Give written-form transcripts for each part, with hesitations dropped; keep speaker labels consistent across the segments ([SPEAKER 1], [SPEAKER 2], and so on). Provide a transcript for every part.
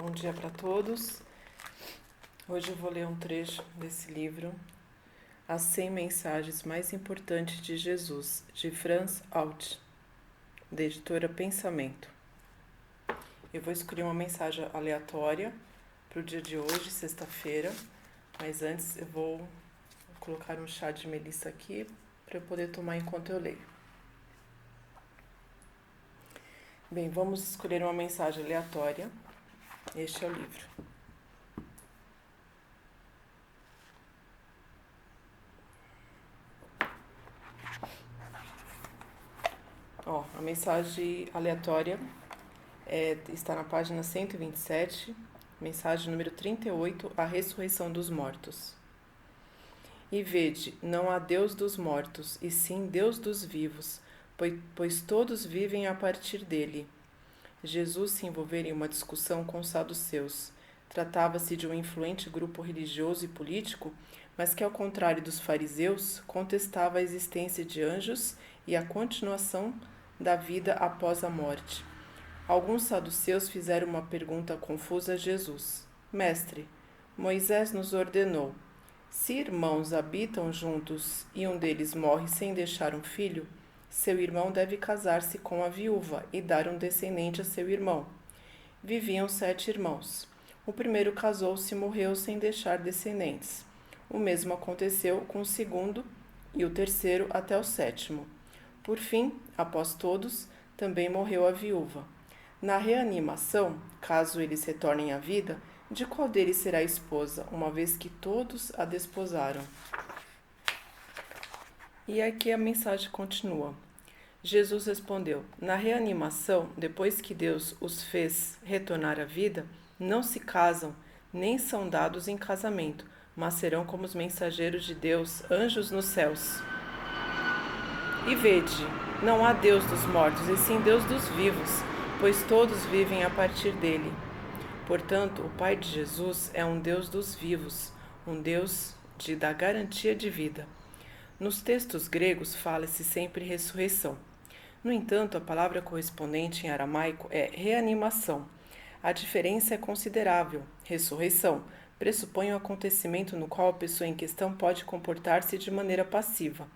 [SPEAKER 1] Bom dia para todos. Hoje eu vou ler um trecho desse livro, As 100 Mensagens Mais Importantes de Jesus, de Franz Alt, da editora Pensamento. Eu vou escolher uma mensagem aleatória para o dia de hoje, sexta-feira, mas antes eu vou colocar um chá de melissa aqui para eu poder tomar enquanto eu leio. Bem, vamos escolher uma mensagem aleatória. Este é o livro. A mensagem aleatória está na página 127, mensagem número 38, a ressurreição dos mortos. E vede, não há Deus dos mortos, e sim Deus dos vivos, pois todos vivem a partir dele. Jesus se envolvera em uma discussão com os saduceus. Tratava-se de um influente grupo religioso e político, mas que, ao contrário dos fariseus, contestava a existência de anjos e a continuação da vida após a morte. Alguns saduceus fizeram uma pergunta confusa a Jesus. Mestre, Moisés nos ordenou: se irmãos habitam juntos e um deles morre sem deixar um filho, seu irmão deve casar-se com a viúva e dar um descendente a seu irmão. Viviam 7 irmãos. O primeiro casou-se e morreu sem deixar descendentes. O mesmo aconteceu com o segundo e o terceiro até o 7º. Por fim, após todos, também morreu a viúva. Na reanimação, caso eles retornem à vida, de qual deles será a esposa, uma vez que todos a desposaram? E aqui a mensagem continua. Jesus respondeu: na reanimação, depois que Deus os fez retornar à vida, não se casam, nem são dados em casamento, mas serão como os mensageiros de Deus, anjos nos céus. E vede, não há Deus dos mortos, e sim Deus dos vivos, pois todos vivem a partir dele. Portanto, o Pai de Jesus é um Deus dos vivos, um Deus da garantia de vida. Nos textos gregos fala-se sempre ressurreição. No entanto, a palavra correspondente em aramaico é reanimação. A diferença é considerável. Ressurreição pressupõe um acontecimento no qual a pessoa em questão pode comportar-se de maneira passiva.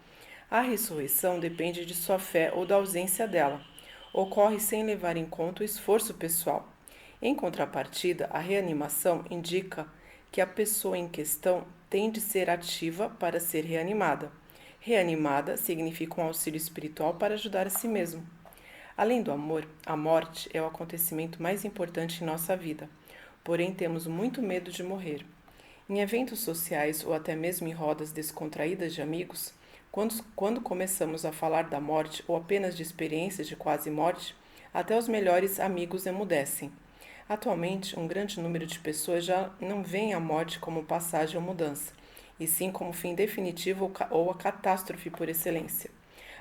[SPEAKER 1] A ressurreição depende de sua fé ou da ausência dela. Ocorre sem levar em conta o esforço pessoal. Em contrapartida, a reanimação indica que a pessoa em questão tem de ser ativa para ser reanimada. Reanimada significa um auxílio espiritual para ajudar a si mesmo. Além do amor, a morte é o acontecimento mais importante em nossa vida. Porém, temos muito medo de morrer. Em eventos sociais ou até mesmo em rodas descontraídas de amigos, quando começamos a falar da morte ou apenas de experiências de quase morte, até os melhores amigos emudecem. Atualmente, um grande número de pessoas já não veem a morte como passagem ou mudança, e sim como fim definitivo ou a catástrofe por excelência.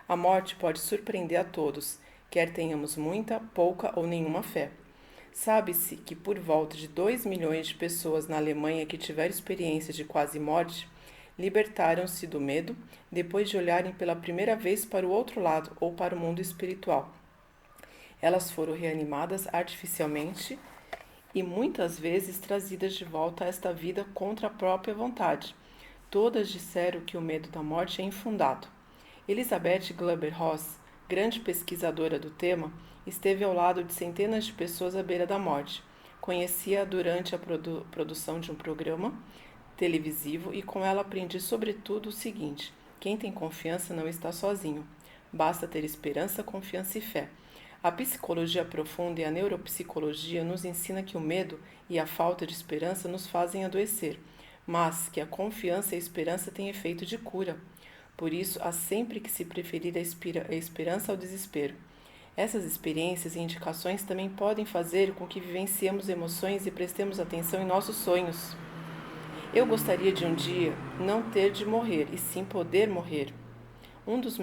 [SPEAKER 1] A morte pode surpreender a todos, quer tenhamos muita, pouca ou nenhuma fé. Sabe-se que por volta de 2 milhões de pessoas na Alemanha que tiveram experiências de quase morte, libertaram-se do medo depois de olharem pela primeira vez para o outro lado ou para o mundo espiritual. Elas foram reanimadas artificialmente e muitas vezes trazidas de volta a esta vida contra a própria vontade. Todas disseram que o medo da morte é infundado. Elizabeth Kübler-Ross, grande pesquisadora do tema, esteve ao lado de centenas de pessoas à beira da morte. Conhecia-a durante a produção de um programa televisivo e com ela aprendi sobretudo o seguinte: quem tem confiança não está sozinho. Basta ter esperança, confiança e fé. A psicologia profunda e a neuropsicologia nos ensina que o medo e a falta de esperança nos fazem adoecer, mas que a confiança e a esperança têm efeito de cura. Por isso, há sempre que se preferir a esperança ao desespero. Essas experiências e indicações também podem fazer com que vivenciemos emoções e prestemos atenção em nossos sonhos. Eu gostaria de um dia não ter de morrer, e sim poder morrer. Um dos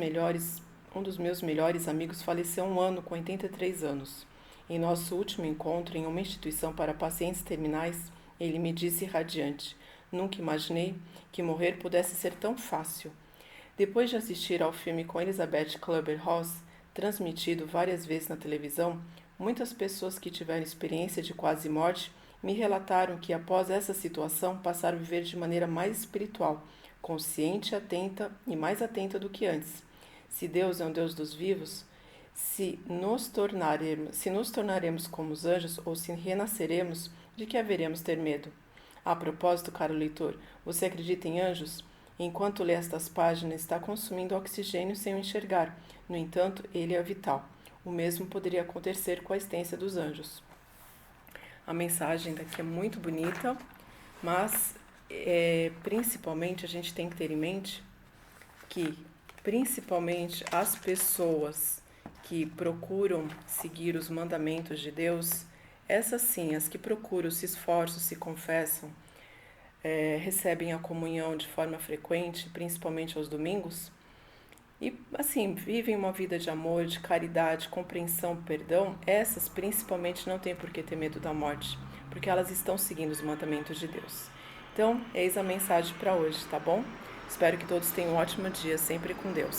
[SPEAKER 1] meus melhores amigos faleceu há um ano com 83 anos. Em nosso último encontro em uma instituição para pacientes terminais, ele me disse radiante: nunca imaginei que morrer pudesse ser tão fácil. Depois de assistir ao filme com Elizabeth Kübler-Ross, transmitido várias vezes na televisão, muitas pessoas que tiveram experiência de quase morte me relataram que após essa situação passaram a viver de maneira mais espiritual, consciente, atenta e mais atenta do que antes. Se Deus é um Deus dos vivos, se nos tornaremos como os anjos ou se renasceremos, de que haveremos ter medo? A propósito, caro leitor, você acredita em anjos? Enquanto lê estas páginas, está consumindo oxigênio sem o enxergar. No entanto, ele é vital. O mesmo poderia acontecer com a existência dos anjos. A mensagem daqui é muito bonita, mas principalmente a gente tem que ter em mente que, principalmente as pessoas que procuram seguir os mandamentos de Deus, essas sim, as que procuram, se esforçam, se confessam, recebem a comunhão de forma frequente, principalmente aos domingos, e assim, vivem uma vida de amor, de caridade, compreensão, perdão, essas principalmente não têm por que ter medo da morte, porque elas estão seguindo os mandamentos de Deus. Então, eis a mensagem para hoje, tá bom? Espero que todos tenham um ótimo dia, sempre com Deus.